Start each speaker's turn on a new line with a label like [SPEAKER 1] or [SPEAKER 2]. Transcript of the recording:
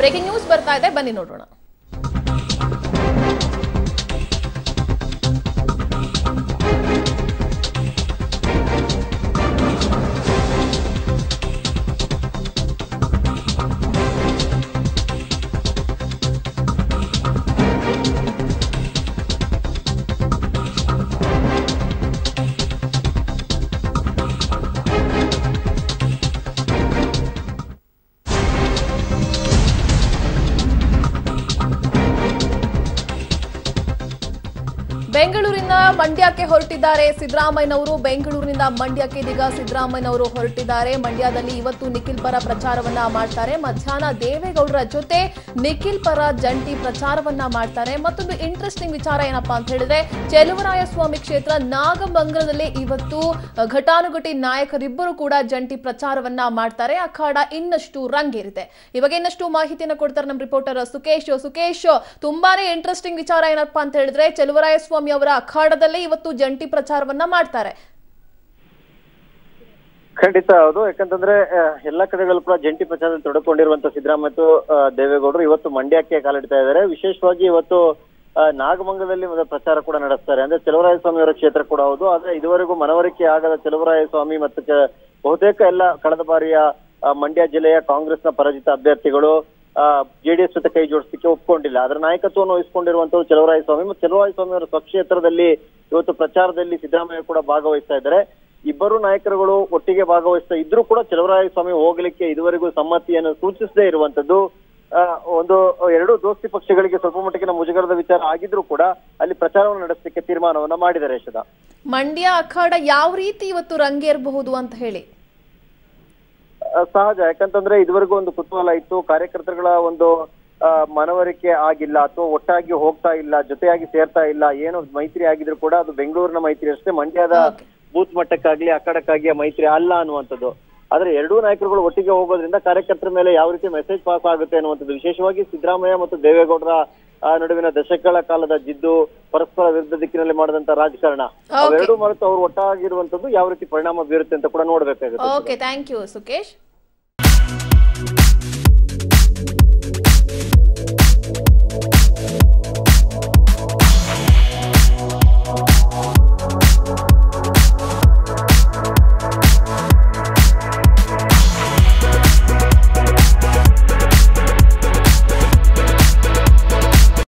[SPEAKER 1] Breaking news ಬರ್ತಾ ಇದೆ, ಬನ್ನಿ ನೋಡೋಣ. ಬೆಂಗಳೂರಿನ ಮಂಡ್ಯಕ್ಕೆ ಹೊರಟಿದ್ದಾರೆ ಸಿದ್ದರಾಮಯ್ಯನವರು. ಬೆಂಗಳೂರಿನಿಂದ ಮಂಡ್ಯಕ್ಕೆ ಇದೀಗ ಸಿದ್ದರಾಮಯ್ಯನವರು ಹೊರಟಿದ್ದಾರೆ. ಮಂಡ್ಯದಲ್ಲಿ ಇವತ್ತು ನಿಖಿಲ್ ಪರ ಪ್ರಚಾರವನ್ನ ಮಾಡ್ತಾರೆ. ಮಧ್ಯಾಹ್ನ ದೇವೇಗೌಡರ ಜೊತೆ ನಿಖಿಲ್ ಪರ ಜಂಟಿ ಪ್ರಚಾರವನ್ನ ಮಾಡ್ತಾರೆ. ಮತ್ತೊಂದು ಇಂಟ್ರೆಸ್ಟಿಂಗ್ ವಿಚಾರ ಏನಪ್ಪಾ ಅಂತ ಹೇಳಿದ್ರೆ, ಚೆಲುವರಾಯಸ್ವಾಮಿ ಕ್ಷೇತ್ರ ನಾಗಮಂಗಲದಲ್ಲಿ ಇವತ್ತು ಘಟಾನುಘಟಿ ನಾಯಕರಿಬ್ಬರು ಕೂಡ ಜಂಟಿ ಪ್ರಚಾರವನ್ನ ಮಾಡ್ತಾರೆ. ಅಖಾಡ ಇನ್ನಷ್ಟು ರಂಗೇರಿದೆ. ಇವಾಗ ಇನ್ನಷ್ಟು ಮಾಹಿತಿಯನ್ನು ಕೊಡ್ತಾರೆ ನಮ್ಮ ರಿಪೋರ್ಟರ್ ಸುಕೇಶ್. ಸುಕೇಶ್, ತುಂಬಾನೇ ಇಂಟ್ರೆಸ್ಟಿಂಗ್ ವಿಚಾರ ಏನಪ್ಪಾ ಅಂತ ಹೇಳಿದ್ರೆ, ಚೆಲುವರಾಯಸ್ವಾಮಿ ಅವರ ಅಖಾಡದಲ್ಲೇ ಇವತ್ತು ಜಂಟಿ ಪ್ರಚಾರವನ್ನ ಮಾಡ್ತಾರೆ.
[SPEAKER 2] ಖಂಡಿತ ಹೌದು. ಯಾಕಂತಂದ್ರೆ ಎಲ್ಲಾ ಕಡೆಗಳು ಕೂಡ ಜಂಟಿ ಪ್ರಚಾರದಲ್ಲಿ ತೊಡಕೊಂಡಿರುವಂತ ಸಿದ್ದರಾಮಯ್ಯ ಮತ್ತು ದೇವೇಗೌಡರು ಇವತ್ತು ಮಂಡ್ಯಕ್ಕೆ ಕಾಲಿಡ್ತಾ ಇದ್ದಾರೆ. ವಿಶೇಷವಾಗಿ ಇವತ್ತು ನಾಗಮಂಗಲದಲ್ಲಿ ಪ್ರಚಾರ ಕೂಡ ನಡೆಸ್ತಾರೆ. ಅಂದ್ರೆ ಚೆಲುವರಾಯಸ್ವಾಮಿ ಅವರ ಕ್ಷೇತ್ರ ಕೂಡ ಹೌದು. ಆದ್ರೆ ಇದುವರೆಗೂ ಮನವರಿಕೆ ಆಗದ ಚೆಲುವರಾಯಸ್ವಾಮಿ ಮತ್ತು ಬಹುತೇಕ ಎಲ್ಲ ಕಳೆದ ಬಾರಿಯ ಮಂಡ್ಯ ಜಿಲ್ಲೆಯ ಕಾಂಗ್ರೆಸ್ನ ಪರಾಜಿತ ಅಭ್ಯರ್ಥಿಗಳು ಜೆಡಿಎಸ್ ಜೊತೆ ಕೈ ಜೋಡಿಸಲಿಕ್ಕೆ ಒಪ್ಕೊಂಡಿಲ್ಲ. ಅದರ ನಾಯಕತ್ವವನ್ನು ವಹಿಸಿಕೊಂಡಿರುವಂತದ್ದು ಚೆಲುವರಾಯಸ್ವಾಮಿ ಮತ್ತು ಚೆಲುವರಾಯಸ್ವಾಮಿ ಅವರ ಸ್ವಕ್ಷೇತ್ರದಲ್ಲಿ ಇವತ್ತು ಪ್ರಚಾರದಲ್ಲಿ ಸಿದ್ದರಾಮಯ್ಯ ಕೂಡ ಭಾಗವಹಿಸ್ತಾ ಇದ್ದಾರೆ. ಇಬ್ಬರು ನಾಯಕರುಗಳು ಒಟ್ಟಿಗೆ ಭಾಗವಹಿಸ್ತಾ ಇದ್ರೂ ಕೂಡ ಚೆಲುವರಾಯಸ್ವಾಮಿ ಹೋಗ್ಲಿಕ್ಕೆ ಇದುವರೆಗೂ ಸಮ್ಮತಿಯನ್ನು ಸೂಚಿಸದೇ ಇರುವಂತದ್ದು ಎರಡು ದೋಸ್ತಿ ಪಕ್ಷಗಳಿಗೆ ಸ್ವಲ್ಪ ಮಟ್ಟಿಗಿನ ಮುಜುಗರದ ವಿಚಾರ ಆಗಿದ್ರು ಕೂಡ ಅಲ್ಲಿ ಪ್ರಚಾರವನ್ನು ನಡೆಸಲಿಕ್ಕೆ ತೀರ್ಮಾನವನ್ನ ಮಾಡಿದ್ದಾರೆ. ಯಶೋಧ,
[SPEAKER 1] ಮಂಡ್ಯ ಅಖಾಡ ಯಾವ ರೀತಿ ಇವತ್ತು ರಂಗೇರಬಹುದು ಅಂತ ಹೇಳಿ
[SPEAKER 2] ಸಹಜ. ಯಾಕಂತಂದ್ರೆ ಇದುವರೆಗೂ ಒಂದು ಕುತೂಹಲ ಇತ್ತು. ಕಾರ್ಯಕರ್ತರುಗಳ ಒಂದು ಮನವರಿಕೆ ಆಗಿಲ್ಲ ಅಥವಾ ಒಟ್ಟಾಗಿ ಹೋಗ್ತಾ ಇಲ್ಲ, ಜೊತೆಯಾಗಿ ಸೇರ್ತಾ ಇಲ್ಲ. ಏನು ಮೈತ್ರಿ ಆಗಿದ್ರು ಕೂಡ ಅದು ಬೆಂಗಳೂರಿನ ಮೈತ್ರಿ ಅಷ್ಟೇ, ಮಂಡ್ಯದ ಬೂತ್ ಮಟ್ಟಕ್ಕಾಗ್ಲಿ ಅಖಾಡಕ್ಕಾಗಿ ಮೈತ್ರಿ ಅಲ್ಲ ಅನ್ನುವಂಥದ್ದು. ಆದ್ರೆ ಎರಡೂ ನಾಯಕರುಗಳು ಒಟ್ಟಿಗೆ ಹೋಗೋದ್ರಿಂದ ಕಾರ್ಯಕರ್ತರ ಮೇಲೆ ಯಾವ ರೀತಿ ಮೆಸೇಜ್ ಪಾಸ್ ಆಗುತ್ತೆ ಅನ್ನುವಂಥದ್ದು. ವಿಶೇಷವಾಗಿ ಸಿದ್ದರಾಮಯ್ಯ ಮತ್ತು ದೇವೇಗೌಡರ ನಡುವಿನ ದಶಕಗಳ ಕಾಲದ ಜಿದ್ದು, ಪರಸ್ಪರ ವಿರುದ್ಧ ದಿಕ್ಕಿನಲ್ಲಿ ಮಾಡಿದಂತ ರಾಜಕಾರಣ, ಅವೆರಡೂ ಮರೆತು ಅವರು ಒಟ್ಟಾಗಿರುವಂತದ್ದು ಯಾವ ರೀತಿ ಪರಿಣಾಮ ಬೀರುತ್ತೆ ಅಂತ ಕೂಡ ನೋಡ್ಬೇಕಾಗುತ್ತೆ.
[SPEAKER 1] Okay, thank you Sukesh.